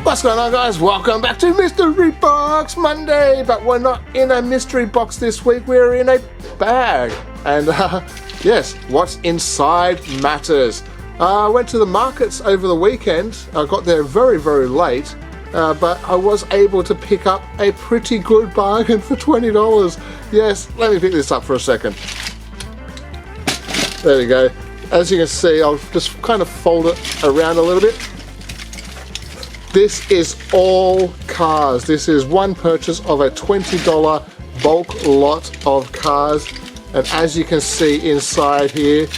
What's going on, guys? Welcome back to Mystery Box Monday, but we're not in a mystery box this week, we're in a bag. And yes, what's inside matters. I went to the markets over the weekend. I got there very, very late, but I was able to pick up a pretty good bargain for $20. Yes, let me pick this up for a second. There we go. As you can see, I'll just kind of fold it around a little bit. This is all cars. This is one purchase of a $20 bulk lot of cars. And as you can see inside here,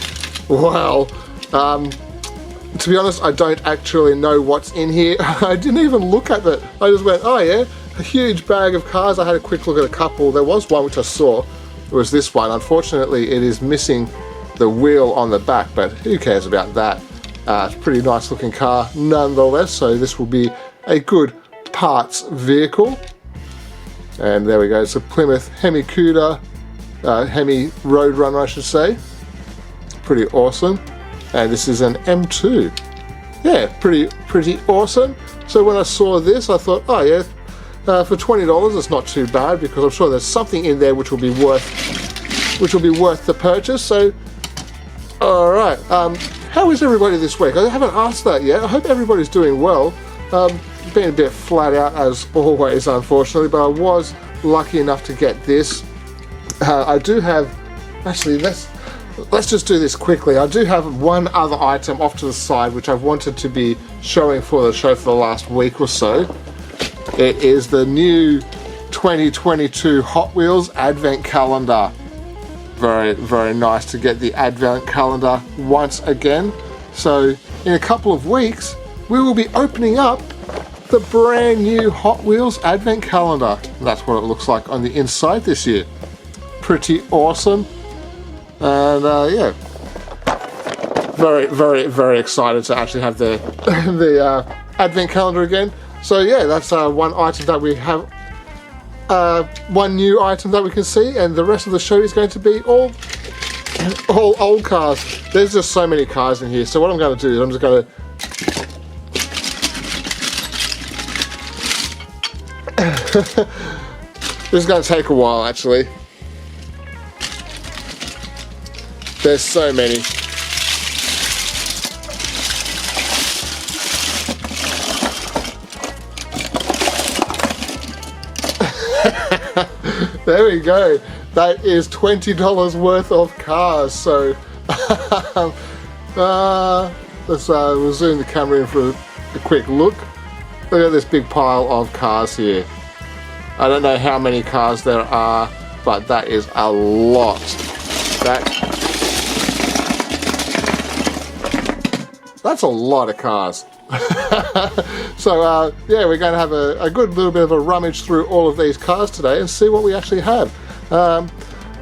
wow. To be honest, I don't actually know what's in here. I didn't even look at it. I just went, oh yeah, a huge bag of cars. I had a quick look at a couple. There was one which I saw. It was this one. Unfortunately, it is missing the wheel on the back, but who cares about that? It's a pretty nice looking car nonetheless, so this will be a good parts vehicle. And there we go, it's a Plymouth Hemi Cuda, Hemi Roadrunner I should say. Pretty awesome. And this is an M2. Yeah, pretty awesome. So when I saw this I thought, oh yeah, for $20 it's not too bad, because I'm sure there's something in there which will be worth the purchase. So alright, how is everybody this week? I haven't asked that yet. I hope everybody's doing well. Been a bit flat out as always, unfortunately, but I was lucky enough to get this. I do have, actually let's just do this quickly. I do have one other item off to the side which I've wanted to be showing for the show for the last week or so. It is the new 2022 Hot Wheels Advent Calendar. Very, very nice to get the Advent Calendar once again. So in a couple of weeks, we will be opening up the brand new Hot Wheels Advent Calendar. That's what it looks like on the inside this year. Pretty awesome. And yeah, very, very, very excited to actually have the Advent Calendar again. So yeah, that's one item that we have. One new item that we can see, and the rest of the show is going to be all old cars. There's just so many cars in here, so what I'm going to do is I'm just going to this is going to take a while actually. There's so many. There we go. That is $20 worth of cars. So we'll zoom the camera in for a quick look. Look at this big pile of cars here. I don't know how many cars there are, but that is a lot. That's a lot of cars. So yeah, we're going to have a good little bit of a rummage through all of these cars today and see what we actually have. I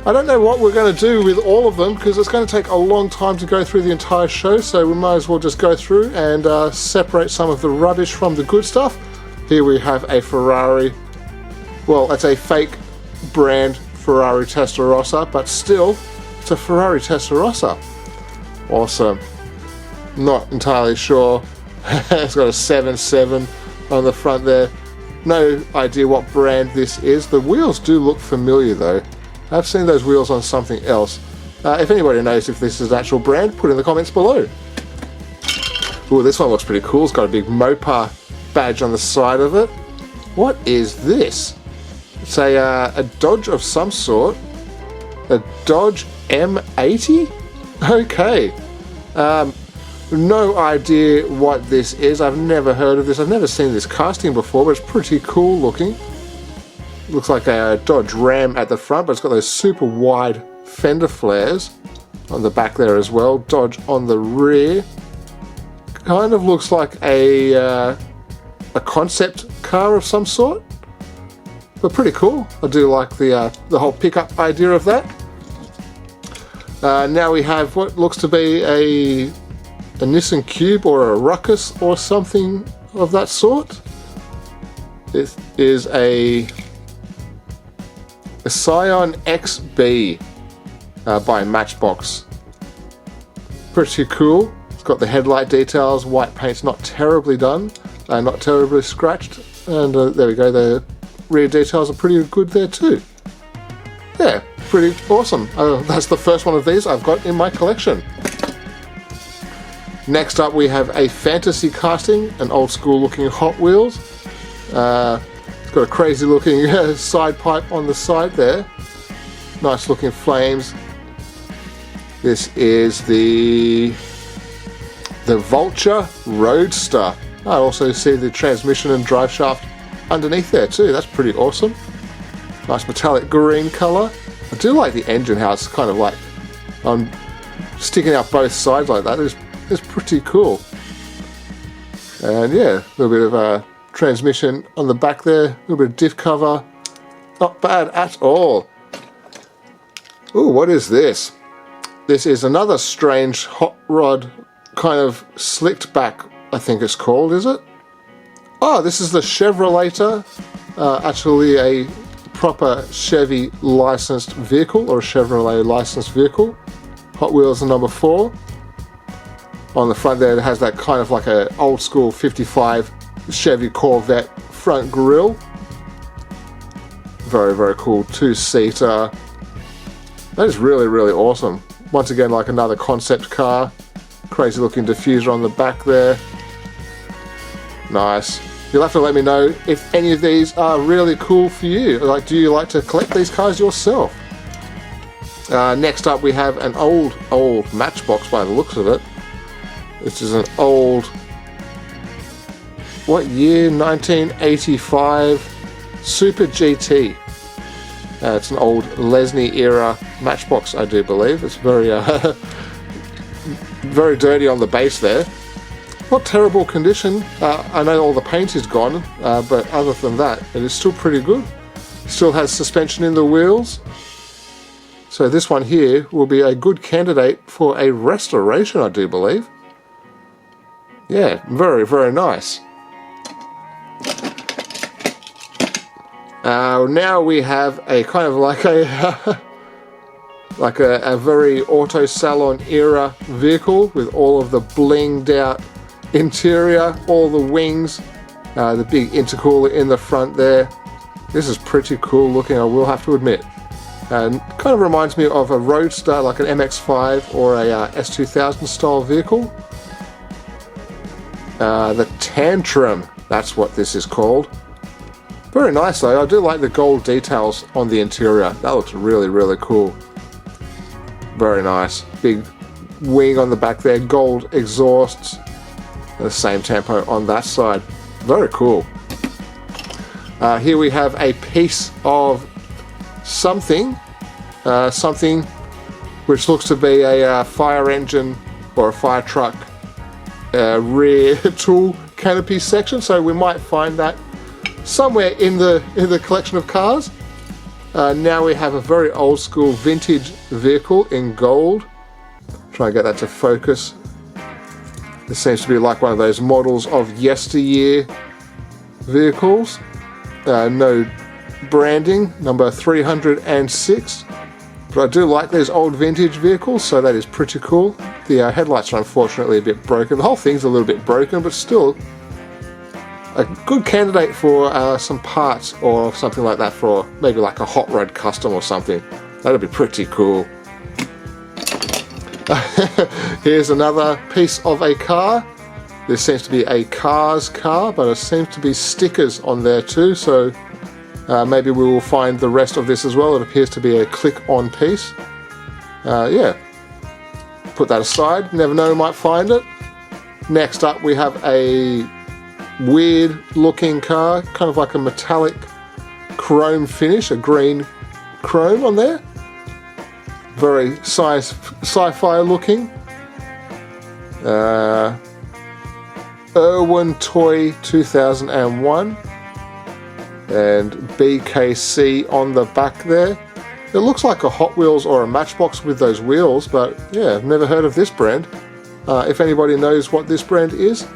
don't know what we're going to do with all of them, because it's going to take a long time to go through the entire show, so we might as well just go through and separate some of the rubbish from the good stuff. Here we have a Ferrari. Well, it's a fake brand Ferrari Testarossa, but still, it's a Ferrari Testarossa. Awesome. Not entirely sure. It's got a 7.7 on the front there. No idea what brand this is. The wheels do look familiar though. I've seen those wheels on something else. If anybody knows if this is an actual brand, put in the comments below. Ooh, this one looks pretty cool. It's got a big Mopar badge on the side of it. What is this? It's a Dodge of some sort. A Dodge M80? Okay. No idea what this is. I've never heard of this. I've never seen this casting before, but it's pretty cool looking. Looks like a Dodge Ram at the front, but it's got those super wide fender flares on the back there as well. Dodge on the rear. Kind of looks like a concept car of some sort, but pretty cool. I do like the whole pickup idea of that. Now we have what looks to be a Nissan Cube or a Ruckus or something of that sort. This is a Scion XB by Matchbox. Pretty cool. It's got the headlight details, white paint's not terribly done. not terribly scratched. And there we go, the rear details are pretty good there too. Yeah, pretty awesome. That's the first one of these I've got in my collection. Next up we have a fantasy casting, an old school looking Hot Wheels. It's got a crazy looking side pipe on the side there. Nice looking flames. This is the Vulture Roadster. I also see the transmission and drive shaft underneath there too. That's pretty awesome. Nice metallic green colour. I do like the engine, how it's kind of like sticking out both sides like that. It's pretty cool. And yeah, a little bit of a transmission on the back there, a little bit of diff cover. Not bad at all. Ooh, what is this? This is another strange hot rod, kind of slicked back, I think it's called, is it? Oh, this is the Chevrolator, actually a proper Chevy licensed vehicle, or a Chevrolet licensed vehicle. Hot Wheels number 4. On the front there, it has that kind of like a old school 55 Chevy Corvette front grille. Very, very cool 2-seater. That is really, really awesome. Once again, like another concept car. Crazy looking diffuser on the back there. Nice. You'll have to let me know if any of these are really cool for you. Like, do you like to collect these cars yourself? Next up we have an old Matchbox by the looks of it. This is an old, what year? 1985 Super GT. It's an old Lesney era Matchbox, I do believe. It's very, very dirty on the base there. Not terrible condition. I know all the paint is gone, but other than that, it is still pretty good. Still has suspension in the wheels. So this one here will be a good candidate for a restoration, I do believe. Yeah, very, very nice. Now we have a kind of like a like a very auto salon era vehicle with all of the blinged out interior, all the wings, the big intercooler in the front there. This is pretty cool looking, I will have to admit. And kind of reminds me of a Roadster, like an MX-5 or a S2000 style vehicle. The Tantrum, that's what this is called. Very nice though. I do like the gold details on the interior. That looks really, really cool. Very nice. Big wing on the back there, gold exhausts. The same tempo on that side. Very cool. Here we have a piece of something. Something which looks to be a fire engine or a fire truck rear tool canopy section. So we might find that somewhere in the collection of cars. Now we have a very old school vintage vehicle in gold. Try and get that to focus. This seems to be like one of those models of yesteryear vehicles. No branding, number 306. But I do like these old vintage vehicles, so that is pretty cool. The headlights are unfortunately a bit broken. The whole thing's a little bit broken, but still a good candidate for some parts or something like that, for maybe like a hot rod custom or something. That'd be pretty cool. Here's another piece of a car. This seems to be a Cars car, but it seems to be stickers on there too, so maybe we will find the rest of this as well. It appears to be a click-on piece. Yeah, put that aside. Never know, we might find it. Next up we have a weird looking car, kind of like a metallic chrome finish, a green chrome on there. Very sci-fi looking. Irwin Toy 2001 and BKC on the back there. It looks like a Hot Wheels or a Matchbox with those wheels, but yeah, I've never heard of this brand. If anybody knows what this brand is,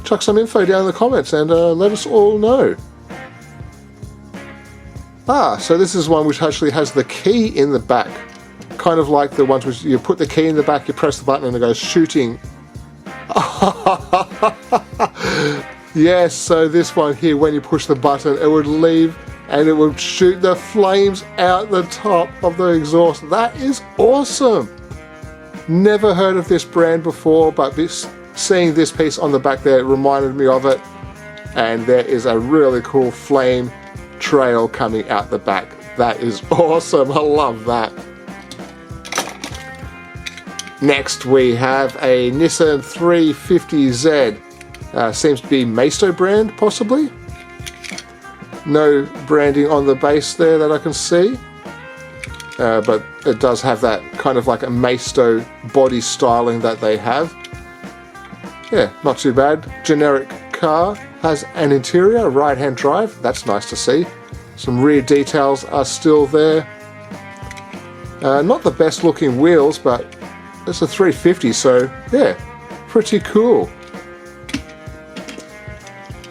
chuck some info down in the comments and let us all know. So this is one which actually has the key in the back. Kind of like the ones which you put the key in the back, you press the button and it goes shooting. Yes, so this one here, when you push the button, it would leave and it would shoot the flames out the top of the exhaust. That is awesome. Never heard of this brand before, but seeing this piece on the back there reminded me of it. And there is a really cool flame trail coming out the back. That is awesome. I love that. Next we have a Nissan 350Z. Seems to be Maisto brand, possibly. No branding on the base there that I can see. But it does have that kind of like a Maisto body styling that they have. Yeah, not too bad. Generic car. Has an interior, right-hand drive. That's nice to see. Some rear details are still there. Not the best looking wheels, but it's a 350, so yeah, pretty cool.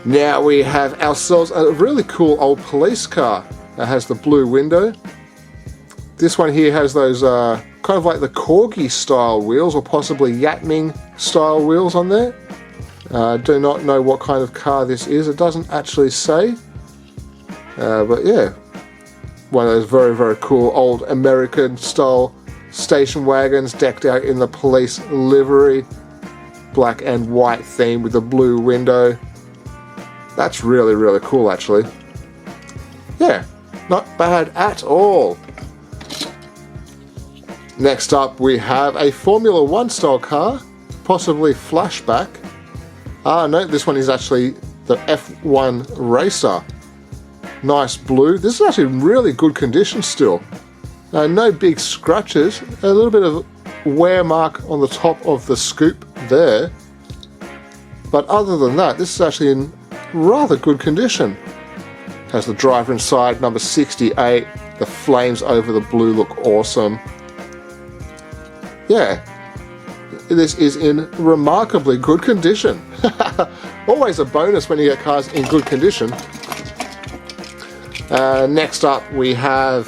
Now we have ourselves a really cool old police car that has the blue window. This one here has those kind of like the Corgi style wheels, or possibly Yatming style wheels on there. Do not know what kind of car this is. It doesn't actually say. But yeah, one of those very, very cool old American style station wagons decked out in the police livery. Black and white theme with the blue window. That's really, really cool actually. Yeah, not bad at all. Next up we have a Formula 1 style car, possibly flashback. No, this one is actually the F1 Racer. Nice blue. This is actually in really good condition still. No big scratches. A little bit of wear mark on the top of the scoop there. But other than that, this is actually in rather good condition. Has the driver inside, number 68. The flames over the blue look awesome. Yeah. This is in remarkably good condition. Always a bonus when you get cars in good condition. Next up we have,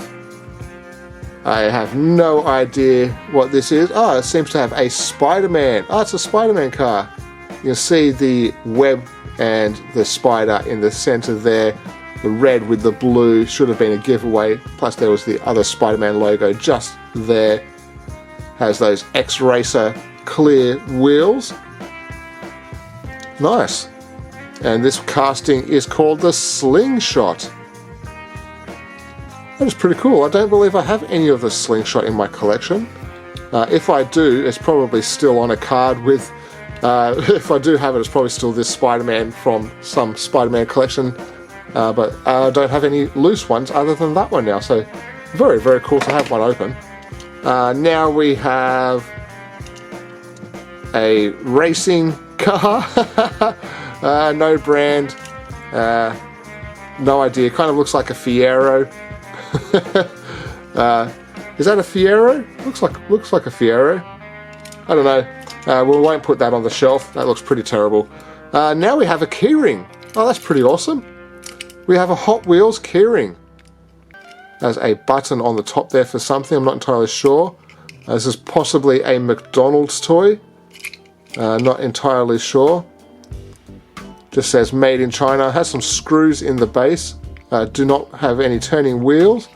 I have no idea what this is. Oh, it seems to have a Spider-Man. Oh, it's a Spider-Man car. You can see the web and the spider in the center there. The red with the blue should have been a giveaway. Plus there was the other Spider-Man logo just there. Has those X-Racer clear wheels. Nice. And this casting is called the Slingshot. That is pretty cool. I don't believe I have any of the Slingshot in my collection. If I do, it's probably still on a card with... if I do have it, it's probably still this Spider-Man from some Spider-Man collection. But I don't have any loose ones other than that one now. So very, very cool to have one open. Now we have a racing car. No brand. No idea. Kind of looks like a Fiero. Is that a Fiero? Looks like a Fiero. I don't know. We won't put that on the shelf. That looks pretty terrible. Now we have a keyring. Oh, that's pretty awesome. We have a Hot Wheels keyring. There's a button on the top there for something. I'm not entirely sure. This is possibly a McDonald's toy. Not entirely sure. Just says made in China. Has some screws in the base. Do not have any turning wheels.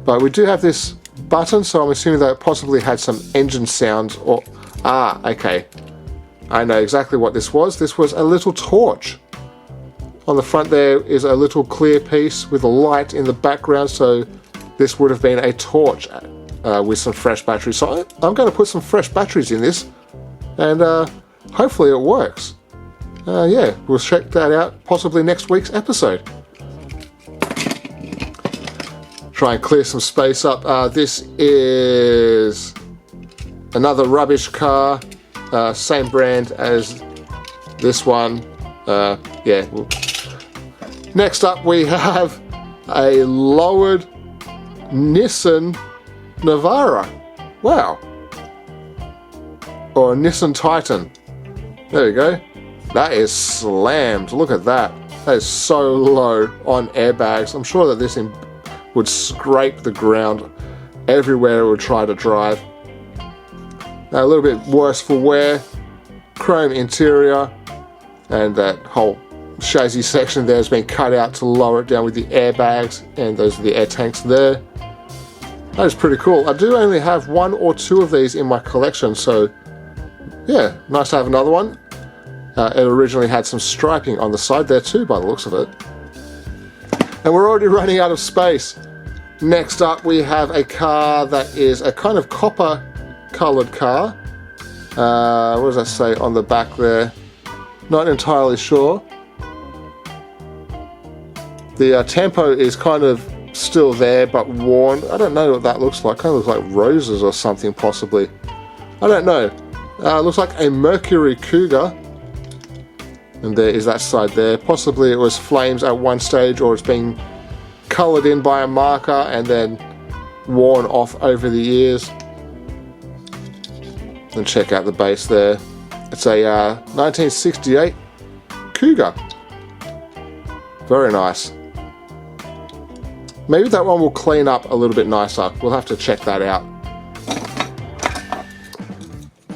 But we do have this button, so I'm assuming that it possibly had some engine sounds or... Ah, okay. I know exactly what this was. This was a little torch. On the front there is a little clear piece with a light in the background, so this would have been a torch with some fresh batteries. So I'm going to put some fresh batteries in this, and hopefully it works. Yeah, we'll check that out possibly next week's episode. Try and clear some space up. This is another rubbish car, same brand as this one. Yeah. Next up we have a lowered Nissan Navara. Wow. Or a Nissan Titan. There we go. That is slammed. Look at that. That is so low on airbags. I'm sure that this would scrape the ground everywhere it would try to drive. A little bit worse for wear. Chrome interior. And that whole chassis section there has been cut out to lower it down with the airbags, and those are the air tanks there. That is pretty cool. I do only have 1 or 2 of these in my collection, so yeah, nice to have another one. It originally had some striping on the side there too, by the looks of it. And we're already running out of space. Next up we have a car that is a kind of copper coloured car. What does that say on the back there? Not entirely sure. The tempo is kind of still there but worn. I don't know what that looks like. Kind of looks like roses or something possibly. I don't know. Looks like a Mercury Cougar. And there is that side there. Possibly it was flames at one stage, or it's been coloured in by a marker and then worn off over the years. And check out the base there. It's a 1968 Cougar. Very nice. Maybe that one will clean up a little bit nicer. We'll have to check that out.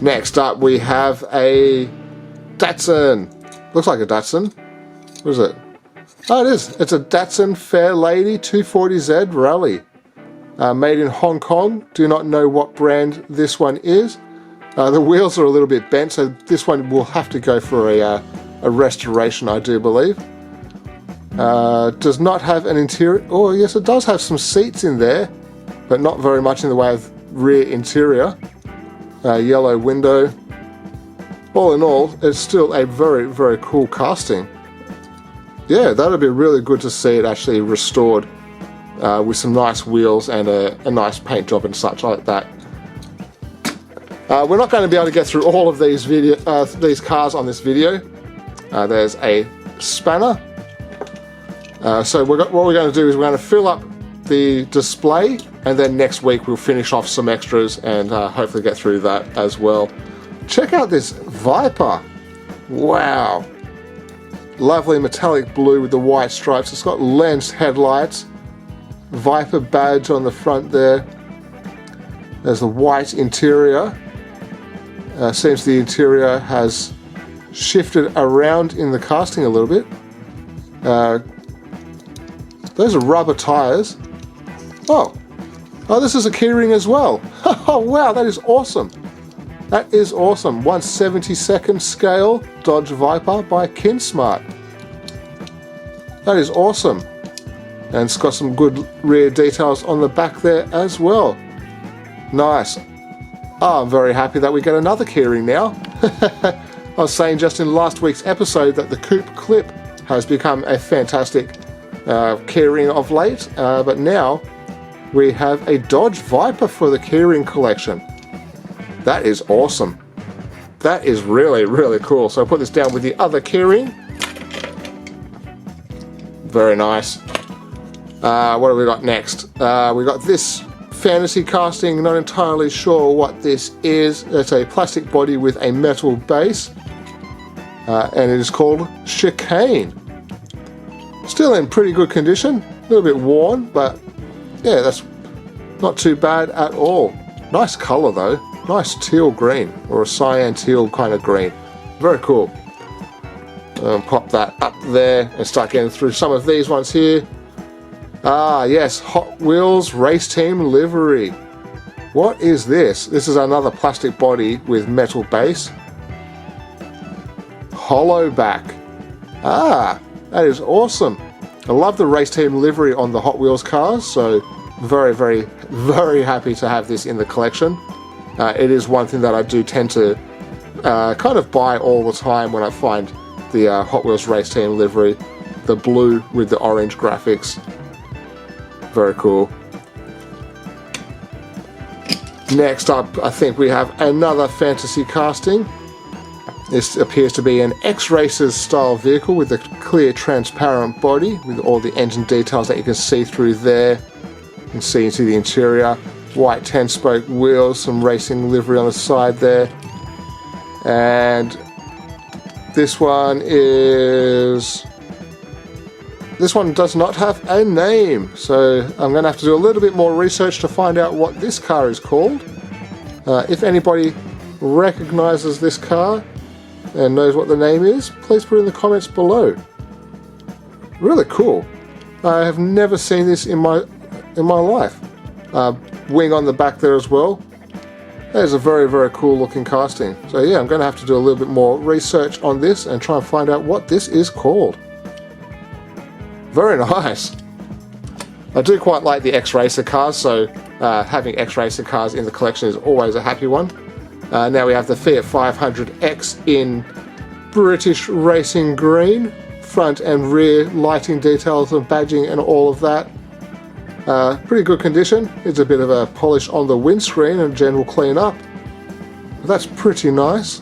Next up we have a Datsun. Looks like a Datsun. What is it? Oh, it is. It's a Datsun Fairlady 240Z Rally. Made in Hong Kong. Do not know what brand this one is. The wheels are a little bit bent, so this one will have to go for a restoration, I do believe. Does not have an interior. Oh, yes, it does have some seats in there, but not very much in the way of rear interior. Yellow window. All in all, it's still a very, very cool casting. Yeah, that would be really good to see it actually restored with some nice wheels and a nice paint job and such like that. We're not going to be able to get through all of these cars on this video. There's a spanner. So what we're going to do is we're going to fill up the display, and then next week we'll finish off some extras and hopefully get through that as well. Check out this Viper. Wow. Lovely metallic blue with the white stripes. It's got lensed headlights. Viper badge on the front there. There's the white interior. Seems the interior has shifted around in the casting a little bit. Those are rubber tires. Oh, this is a keyring as well. Oh wow, that is awesome. That is awesome. 1/72nd scale Dodge Viper by Kinsmart. That is awesome. And it's got some good rear details on the back there as well. Nice. Oh, I'm very happy that we get another keyring now. I was saying just in last week's episode that the Coupe Clip has become a fantastic keyring of late, but now we have a Dodge Viper for the keyring collection. That is awesome. That is really, really cool. So I'll put this down with the other keyring. Very nice. What have we got next? We got this fantasy casting. Not entirely sure what this is. It's a plastic body with a metal base. And it is called Chicane. Still in pretty good condition. A little bit worn, but yeah, that's not too bad at all. Nice color though. Nice teal green, or a cyan teal kind of green. Very cool. Pop that up there and start getting through some of these ones here. Ah yes, Hot Wheels Race Team livery. What is this? This is another plastic body with metal base. Hollow back. Ah, that is awesome. I love the Race Team livery on the Hot Wheels cars, so very, very, very happy to have this in the collection. It is one thing that I do tend to kind of buy all the time when I find the Hot Wheels Race Team livery. The blue with the orange graphics. Very cool. Next up, I think we have another fantasy casting. This appears to be an X-Racers style vehicle with a clear transparent body with all the engine details that you can see through there. You can see into the interior. White 10-spoke wheels, some racing livery on the side there. And this one does not have a name, so I'm going to have to do a little bit more research to find out what this car is called. If anybody recognizes this car and knows what the name is, please put it in the comments below. Really cool. I have never seen this in my life. Wing on the back there as well. That is a very, very cool looking casting. So yeah, I'm going to have to do a little bit more research on this and try and find out what this is called. Very nice. I do quite like the X-Racer cars, so having X-Racer cars in the collection is always a happy one. Now we have the Fiat 500X in British Racing Green. Front and rear lighting details and badging and all of that. Pretty good condition. It's a bit of a polish on the windscreen and general clean up. But that's pretty nice.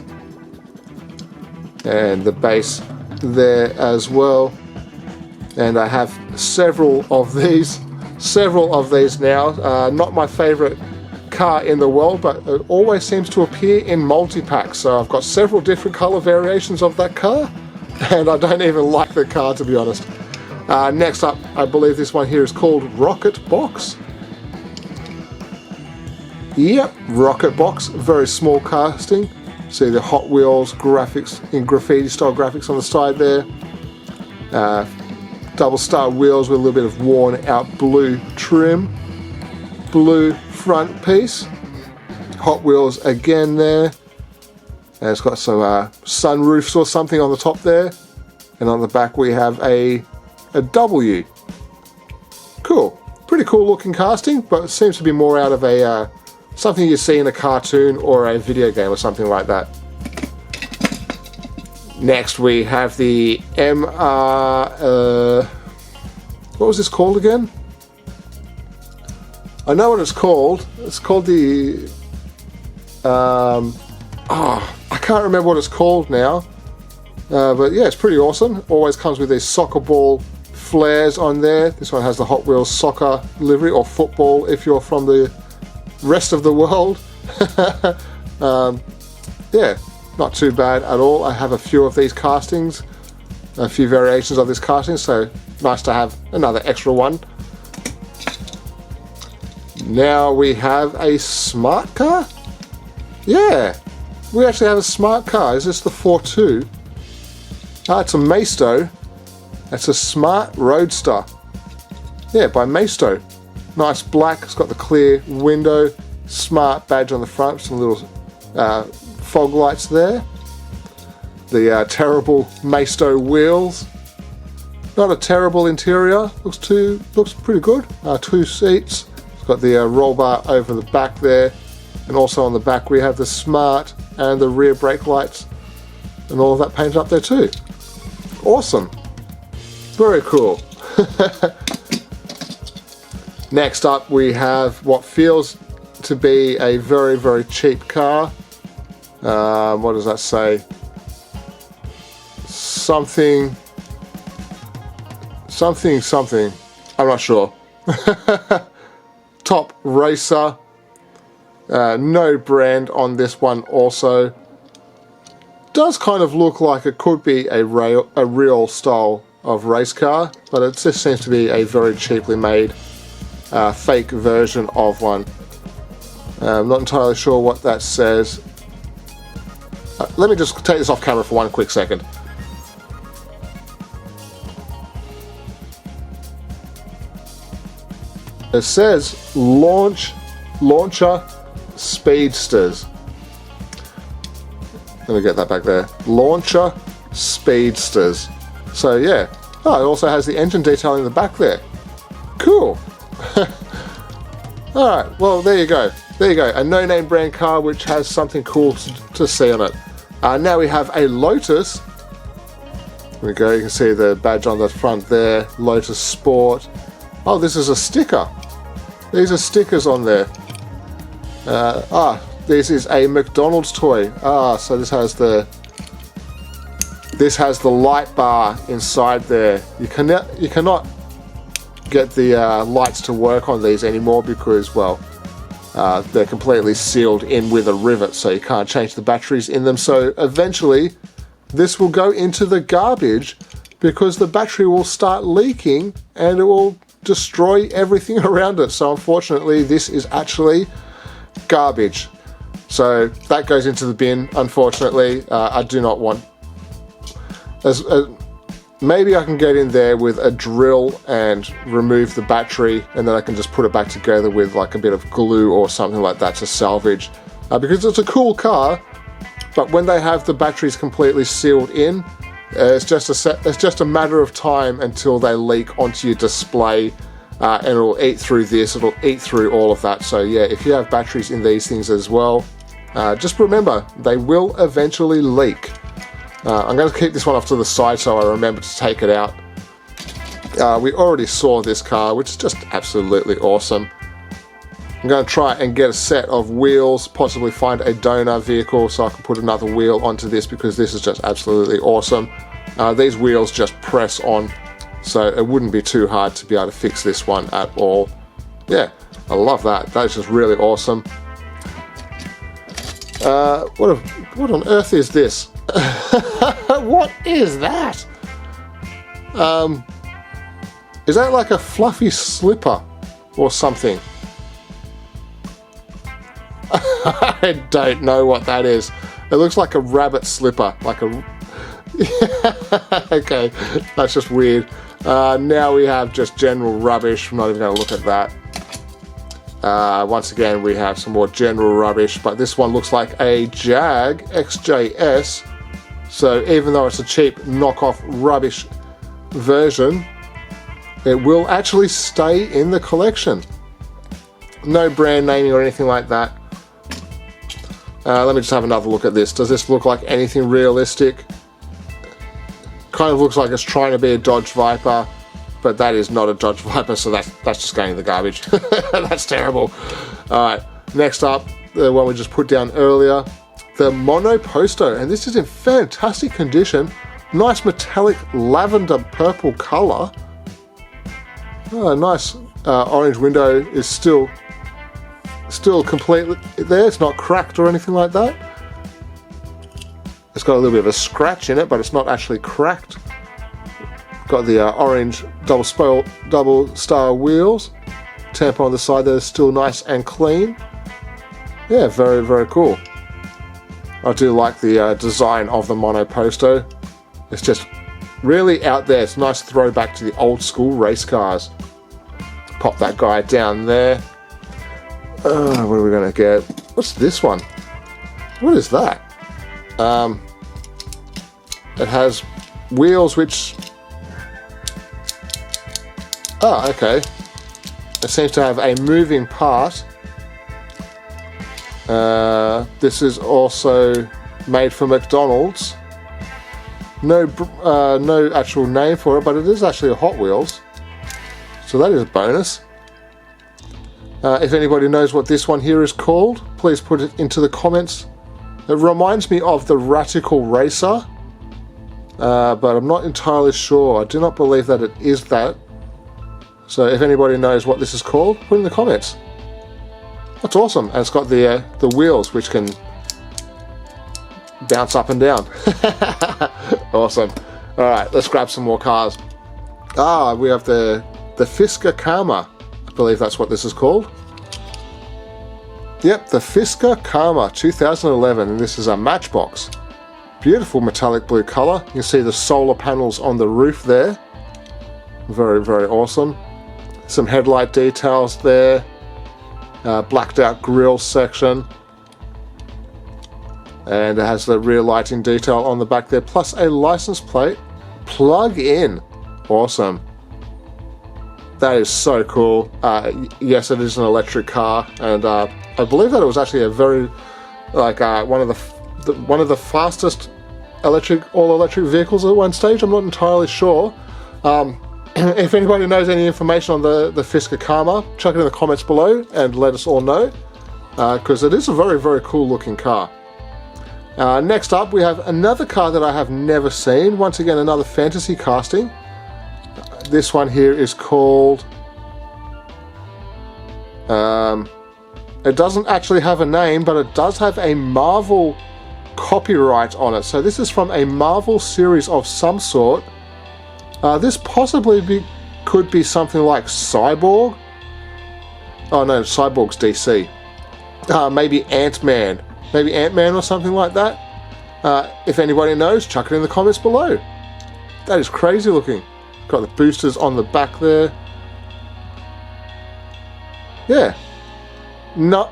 And the base there as well. And I have several of these now. Not my favorite car in the world, but it always seems to appear in multi-packs. So I've got several different color variations of that car, and I don't even like the car, to be honest. Next up, I believe this one here is called Rocket Box. Yep, Rocket Box, very small casting. See the Hot Wheels graphics in graffiti style graphics on the side there. Double star wheels with a little bit of worn out blue trim. Blue front piece. Hot Wheels again there. And it's got some sunroofs or something on the top there. And on the back we have a W. Cool. Pretty cool looking casting, but it seems to be more out of a something you see in a cartoon or a video game or something like that. Next we have the what was this called again? I know what it's called. It's called the I can't remember what it's called now. But yeah, it's pretty awesome. Always comes with these soccer ball flares on there. This one has the Hot Wheels soccer livery, or football if you're from the rest of the world. Yeah, not too bad at all. I have a few of these castings, a few variations of this casting, so nice to have another extra one. Now we have a smart car. Yeah, we actually have a smart car. Is this the 4.2? It's a Maisto. It's a smart roadster. Yeah, by Maisto. Nice black. It's got the clear window. Smart badge on the front. Some little fog lights there. The terrible Maisto wheels. Not a terrible interior. Looks pretty good. 2 seats. It's got the roll bar over the back there. And also on the back we have the smart and the rear brake lights. And all of that painted up there too. Awesome. Very cool. Next up we have what feels to be a very, very cheap car. What does that say? Something. I'm not sure. Top Racer. No brand on this one also. Does kind of look like it could be a real style of race car, but it just seems to be a very cheaply made fake version of one. I'm not entirely sure what that says. Let me just take this off camera for one quick second. It says launcher speedsters. Let me get that back there. Launcher speedsters. So yeah. Oh, it also has the engine detailing in the back there. Cool. Alright, well there you go. There you go. A no-name brand car which has something cool to see on it. Now we have a Lotus. There we go. You can see the badge on the front there. Lotus Sport. Oh, this is a sticker. These are stickers on there. This is a McDonald's toy. So this has the light bar inside there. You cannot get the lights to work on these anymore because, well, they're completely sealed in with a rivet, so you can't change the batteries in them. So eventually this will go into the garbage because the battery will start leaking and it will destroy everything around it. So unfortunately this is actually garbage. So that goes into the bin, unfortunately. I do not want, maybe I can get in there with a drill and remove the battery, and then I can just put it back together with like a bit of glue or something like that to salvage. Because it's a cool car, but when they have the batteries completely sealed in, it's just a matter of time until they leak onto your display, and it'll eat through this, it'll eat through all of that. So yeah, if you have batteries in these things as well, just remember, they will eventually leak. I'm going to keep this one off to the side so I remember to take it out. We already saw this car, which is just absolutely awesome. I'm going to try and get a set of wheels, possibly find a donor vehicle so I can put another wheel onto this, because this is just absolutely awesome. These wheels just press on, so it wouldn't be too hard to be able to fix this one at all. Yeah, I love that. That's just really awesome. What on earth is this? What is that? Is that like a fluffy slipper or something? I don't know what that is. It looks like a rabbit slipper, like a... Okay, that's just weird. Now we have just general rubbish. I'm not even going to look at that. Once again, we have some more general rubbish, but this one looks like a Jag XJS. So even though it's a cheap knockoff rubbish version, it will actually stay in the collection. No brand naming or anything like that. Let me just have another look at this. Does this look like anything realistic? Kind of looks like it's trying to be a Dodge Viper, but that is not a Dodge Viper, so that's just going in the garbage. That's terrible. Alright, next up, the one we just put down earlier, the Mono Posto, and this is in fantastic condition. Nice metallic lavender purple colour. Oh, nice orange window is still completely there. It's not cracked or anything like that. It's got a little bit of a scratch in it, but it's not actually cracked. Got the orange double star wheels. Tamper on the side there is still nice and clean. Yeah, very, very cool. I do like the design of the Mono Posto. It's just really out there. It's a nice throwback to the old school race cars. Pop that guy down there. What are we going to get? What's this one? What is that? It has wheels which... Oh, okay. It seems to have a moving part. This is also made for McDonald's. No actual name for it, but it is actually a Hot Wheels. So that is a bonus. If anybody knows what this one here is called, please put it into the comments. It reminds me of the Radical Racer, but I'm not entirely sure. I do not believe that it is that. So if anybody knows what this is called, put it in the comments. That's awesome. And it's got the wheels which can bounce up and down. Awesome. Alright, let's grab some more cars. We have the Fisker Karma. I believe that's what this is called. Yep, the Fisker Karma 2011, and this is a Matchbox. Beautiful metallic blue colour. You can see the solar panels on the roof there. Very, very awesome. Some headlight details there. Blacked out grille section. And it has the rear lighting detail on the back there, plus a license plate. Plug in. Awesome. That is so cool. Yes, it is an electric car, and I believe that it was actually a very, one of the fastest all-electric vehicles at one stage. I'm not entirely sure. If anybody knows any information on the Fisker Karma, chuck it in the comments below and let us all know, because it is a very, very cool looking car. Next up, we have another car that I have never seen. Once again, another fantasy casting. This one here is called... it doesn't actually have a name, but it does have a Marvel copyright on it. So this is from a Marvel series of some sort. This possibly could be something like Cyborg. Oh no, Cyborg's DC. Maybe Ant-Man. Maybe Ant-Man or something like that. If anybody knows, chuck it in the comments below. That is crazy looking. Got the boosters on the back there. Yeah. No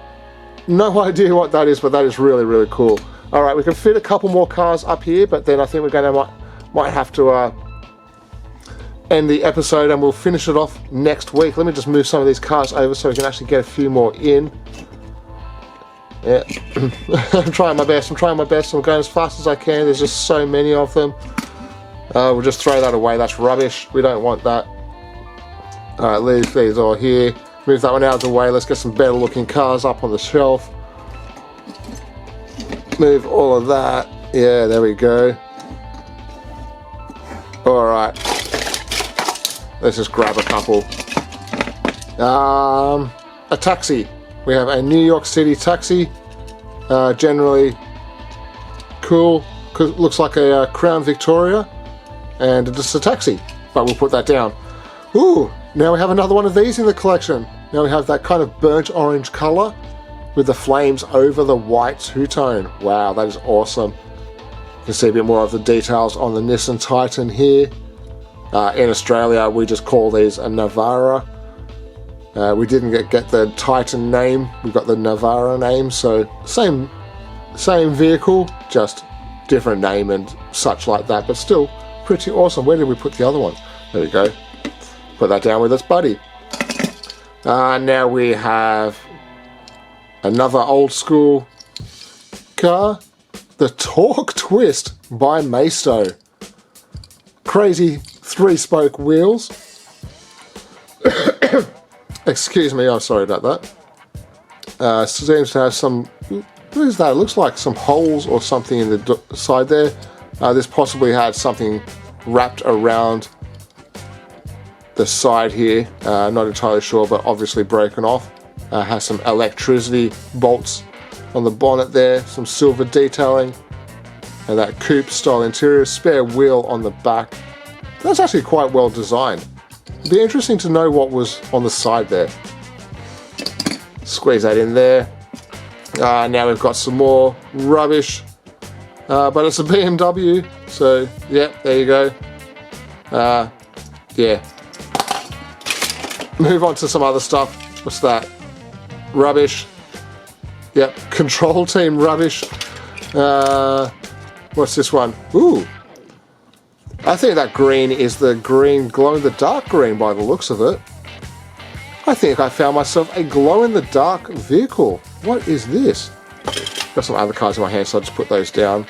idea what that is, but that is really, really cool. All right, we can fit a couple more cars up here, but then I think we're going to might have to end the episode, and we'll finish it off next week. Let me just move some of these cars over so we can actually get a few more in. Yeah, I'm trying my best. I'm going as fast as I can. There's just so many of them. We'll just throw that away. That's rubbish. We don't want that. All right, leave these all here. Move that one out of the way. Let's get some better looking cars up on the shelf. Move all of that. Yeah, there we go. All right. Let's just grab a couple. A taxi. We have a New York City taxi. Generally cool. Looks like a Crown Victoria. And just a taxi. But we'll put that down. Ooh, now we have another one of these in the collection. Now we have that kind of burnt orange colour with the flames over the white two-tone. Wow, that is awesome. You can see a bit more of the details on the Nissan Titan here. In Australia, we just call these a Navara. We didn't get the Titan name. We got the Navara name, so same vehicle, just different name and such like that, but still pretty awesome. Where did we put the other one? There we go. Put that down with its buddy. Now we have another old school car, the Torque Twist by Maisto. Crazy 3-spoke wheels. Excuse me, I'm sorry about that. Seems to have some, what is that? It looks like some holes or something in the side there. This possibly had something wrapped around the side here. Not entirely sure, but obviously broken off. Has some electricity bolts on the bonnet there, some silver detailing, and that coupe style interior, spare wheel on the back. That's actually quite well designed. It'd be interesting to know what was on the side there. Squeeze that in there. Now we've got some more rubbish, but it's a BMW, so yeah, there you go. Yeah. Move on to some other stuff. What's that? Rubbish. Yep, control team rubbish. What's this one? Ooh. I think that green is the green glow-in-the-dark green by the looks of it. I think I found myself a glow-in-the-dark vehicle. What is this? Got some other cards in my hand, so I'll just put those down.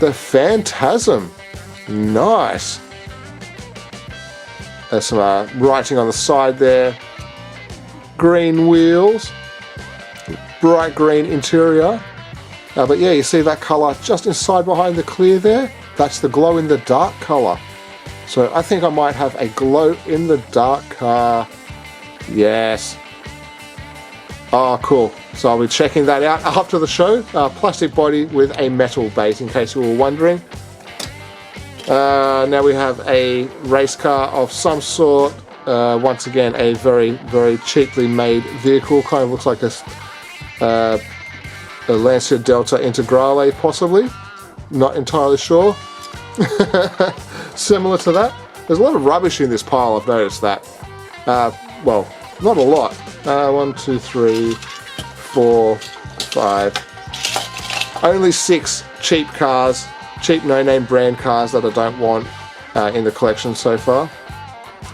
The Phantasm. Nice. There's some writing on the side there. Green wheels. Bright green interior. But yeah, you see that colour just inside behind the clear there? That's the glow-in-the-dark colour. So I think I might have a glow-in-the-dark car. Yes. Oh, cool. So I'll be checking that out after the show. Plastic body with a metal base, in case you were wondering. Now we have a race car of some sort. Once again, a very, very cheaply made vehicle. Kind of looks like a Lancia Delta Integrale, possibly. Not entirely sure. Similar to that. There's a lot of rubbish in this pile, I've noticed that. Well, not a lot. 1, 2, 3, 4, 5. Only 6 cheap cars, cheap no-name brand cars that I don't want in the collection so far.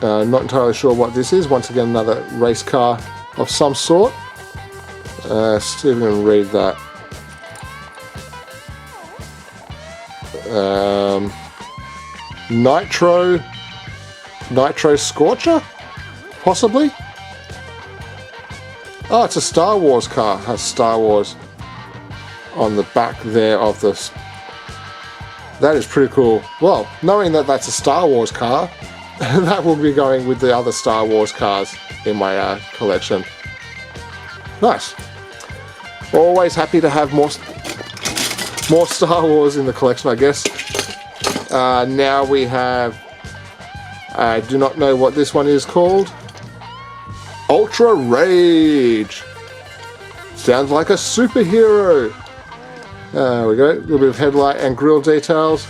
Not entirely sure what this is. Once again, another race car of some sort. See if we can read that. Nitro Scorcher? Possibly? Oh, it's a Star Wars car. It has Star Wars on the back there of this. That is pretty cool. Well, knowing that that's a Star Wars car, that will be going with the other Star Wars cars in my collection. Nice. Always happy to have more Star Wars in the collection, I guess. Now we have, I do not know what this one is called. Ultra Rage. Sounds like a superhero. There we go. A little bit of headlight and grille details.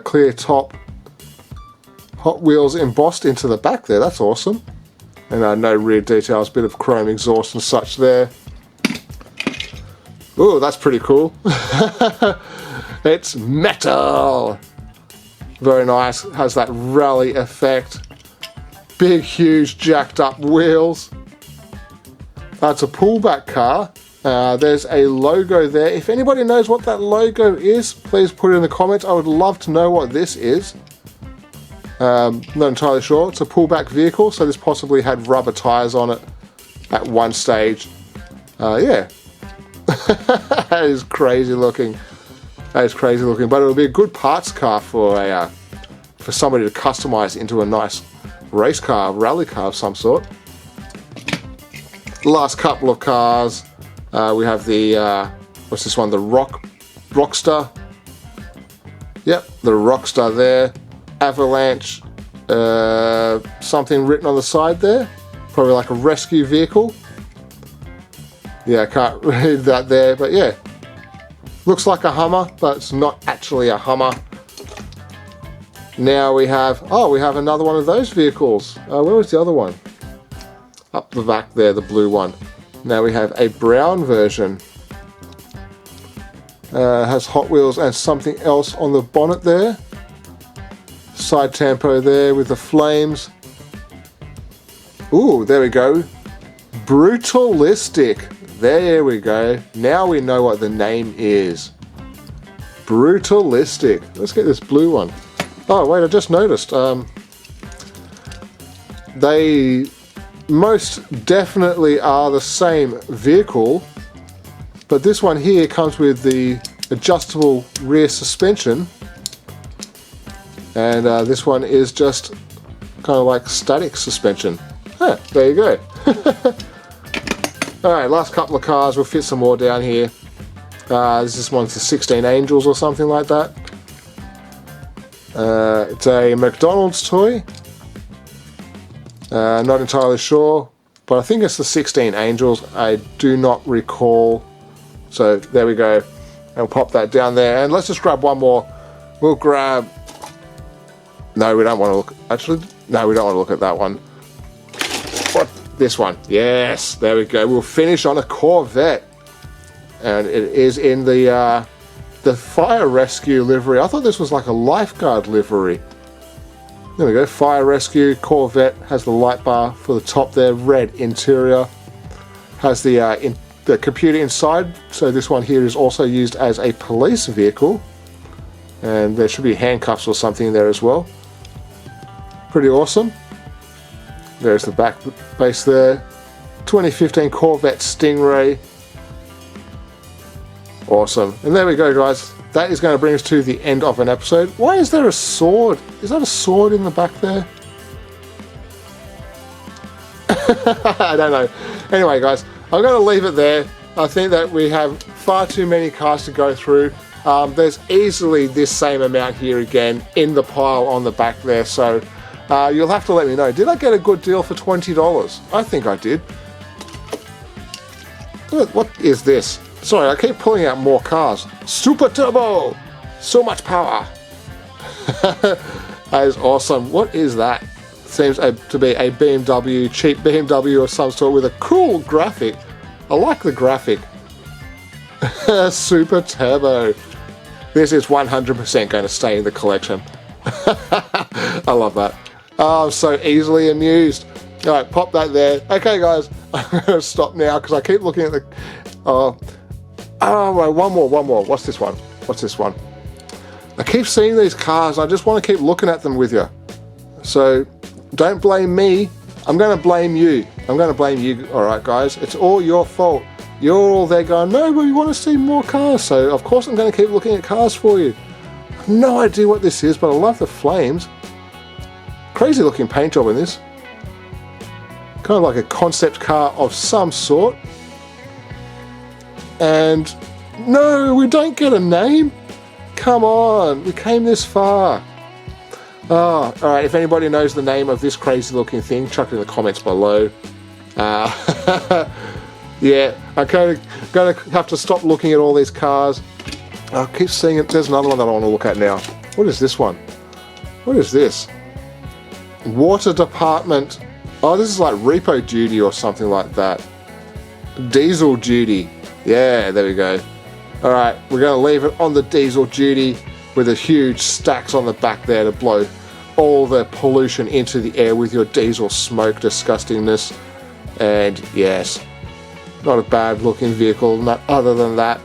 clear top Hot Wheels embossed into the back there. That's awesome. And no rear details, bit of chrome exhaust and such there. Ooh, that's pretty cool. It's metal. Very nice. Has that rally effect. Big, huge, jacked up wheels. It's a pullback car. There's a logo there. If anybody knows what that logo is, please put it in the comments. I would love to know what this is. Not entirely sure. It's a pullback vehicle, so this possibly had rubber tires on it at one stage. Yeah. That is crazy looking. That is crazy looking, but it'll be a good parts car for somebody to customize into a nice race car, rally car of some sort. Last couple of cars. We have the what's this one? The Rockstar. Yep, the Rockstar there. Avalanche. Something written on the side there. Probably like a rescue vehicle. Yeah, I can't read that there, but yeah. Looks like a Hummer, but it's not actually a Hummer. Now we have another one of those vehicles. Where was the other one? Up the back there, the blue one. Now we have a brown version. Has Hot Wheels and something else on the bonnet there. Side tempo there with the flames. Ooh, there we go. Brutalistic. There we go. Now we know what the name is. Brutalistic. Let's get this blue one. Oh wait, I just noticed. They most definitely are the same vehicle, but this one here comes with the adjustable rear suspension, and this one is just kind of like static suspension. There you go. Alright, last couple of cars. We'll fit some more down here. This one's the 16 Angels or something like that. It's a McDonald's toy. Not entirely sure, but I think it's the 16 Angels. I do not recall. So there we go. And we'll pop that down there. And let's just grab one more. We'll grab... No, we don't want to look... Actually, no, we don't want to look at that one. What? This one. Yes, there we go. We'll finish on a Corvette. And it is in the fire rescue livery. I thought this was like a lifeguard livery. There we go. Fire rescue Corvette. Has the light bar for the top there. Red interior. Has the computer inside. So this one here is also used as a police vehicle. And there should be handcuffs or something in there as well. Pretty awesome. There's the back base there. 2015 Corvette Stingray. Awesome. And there we go, guys. That is going to bring us to the end of an episode. Why is there a sword? Is that a sword in the back there? I don't know. Anyway, guys, I'm going to leave it there. I think that we have far too many cars to go through. There's easily this same amount here again in the pile on the back there. So you'll have to let me know. Did I get a good deal for $20? I think I did. What is this? Sorry, I keep pulling out more cars. Super Turbo! So much power! That is awesome. What is that? Seems to be a BMW, cheap BMW of some sort with a cool graphic. I like the graphic. Super Turbo. This is 100% going to stay in the collection. I love that. Oh, I'm so easily amused. Alright, pop that there. Okay, guys, I'm going to stop now because I keep looking at the... Oh, wait, one more. What's this one? What's this one? I keep seeing these cars. I just want to keep looking at them with you. So, don't blame me. I'm going to blame you. I'm going to blame you. Alright, guys. It's all your fault. You're all there going, no, but we want to see more cars. So, of course, I'm going to keep looking at cars for you. I have no idea what this is, but I love the flames. Crazy looking paint job in this. Kind of like a concept car of some sort. And no, we don't get a name. Come on, we came this far. Oh, alright, if anybody knows the name of this crazy looking thing, chuck it in the comments below. Yeah, I'm going to have to stop looking at all these cars. I keep seeing it. There's another one that I want to look at now. What is this one? What is this? Water department. Oh, this is like repo duty or something like that. Diesel duty. Yeah, there we go. Alright, we're going to leave it on the diesel duty with a huge stacks on the back there to blow all the pollution into the air with your diesel smoke disgustingness. And yes, not a bad looking vehicle other than that.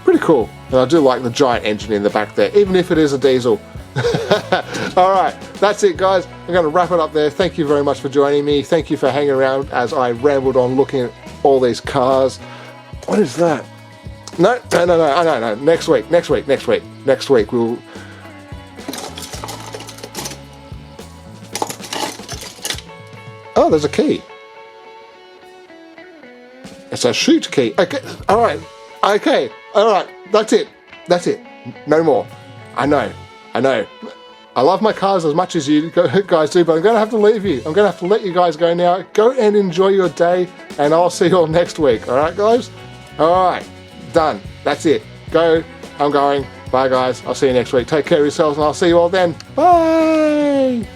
Pretty cool. And I do like the giant engine in the back there, even if it is a diesel. Alright, that's it guys. I'm going to wrap it up there. Thank you very much for joining me. Thank you for hanging around as I rambled on looking at all these cars. What is that? No. Next week we'll... Oh, there's a key. It's a shoot key. Okay, alright. Okay, alright. That's it. No more. I know. I love my cars as much as you guys do, but I'm going to have to leave you. I'm going to have to let you guys go now. Go and enjoy your day, and I'll see you all next week. Alright, guys? Alright. Done. That's it. Go. I'm going. Bye, guys. I'll see you next week. Take care of yourselves, and I'll see you all then. Bye!